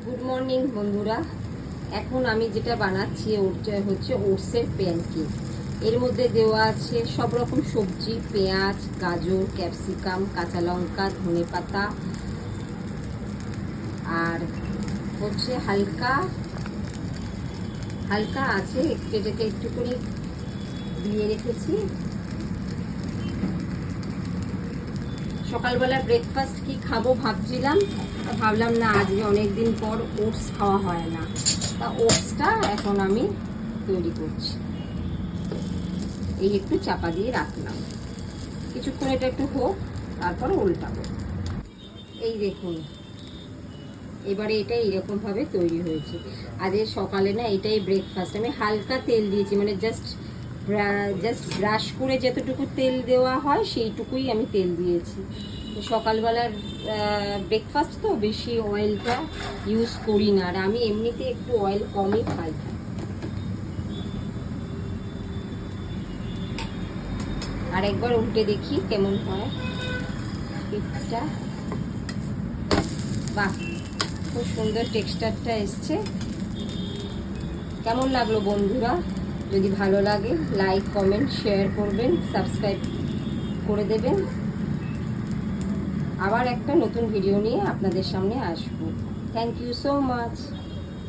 Good morning বন্ধুরা। এখন আমি যেটা বানাচ্ছি ওটা হচ্ছে ওটসের প্যানকেক। এর মধ্যে দেওয়া আছে সব রকম সবজি, পেঁয়াজ, গাজর, ক্যাপসিকাম, কাঁচা লঙ্কা, ধনেপাতা, আর হচ্ছে হালকা হালকা আছে এটাকে একটু করে দিয়ে রেখেছি। সকালবেলা ব্রেকফাস্ট কি খাবো ভাবছিলাম, ভাবলাম না আজকে অনেক দিন পর ওটস খাওয়া হয় না, তা ওটসটা এখন আমি তৈরি করছি। এই একটু চাপা দিয়ে রাখলাম, কিছুক্ষণ এটা একটু হোক, তারপর উল্টাবো। এই দেখুন, এবারে এটা এইরকমভাবে তৈরি হয়েছে। আজকে সকালে না এটাই ব্রেকফাস্ট। আমি হালকা তেল দিয়েছি, মানে জাস্ট ব্রাশ করে যতটুকু তেল দেওয়া হয় সেইটুকুই আমি তেল দিয়েছি। সকালবেলার ব্রেকফাস্ট তো বেশি অয়েলটা ইউজ করি না, আর আমি এমনিতে একটু অয়েল কমই খাই। আর একবার উল্টে দেখি কেমন হয় পিঠটা। বাহ, খুব সুন্দর টেক্সচারটা এসছে। কেমন লাগলো বন্ধুরা? যদি ভালো লাগে লাইক, কমেন্ট, শেয়ার করবেন, সাবস্ক্রাইব করে দেবেন। আবার একটা নতুন ভিডিও নিয়ে আপনাদের সামনে আসবো। Thank you so much.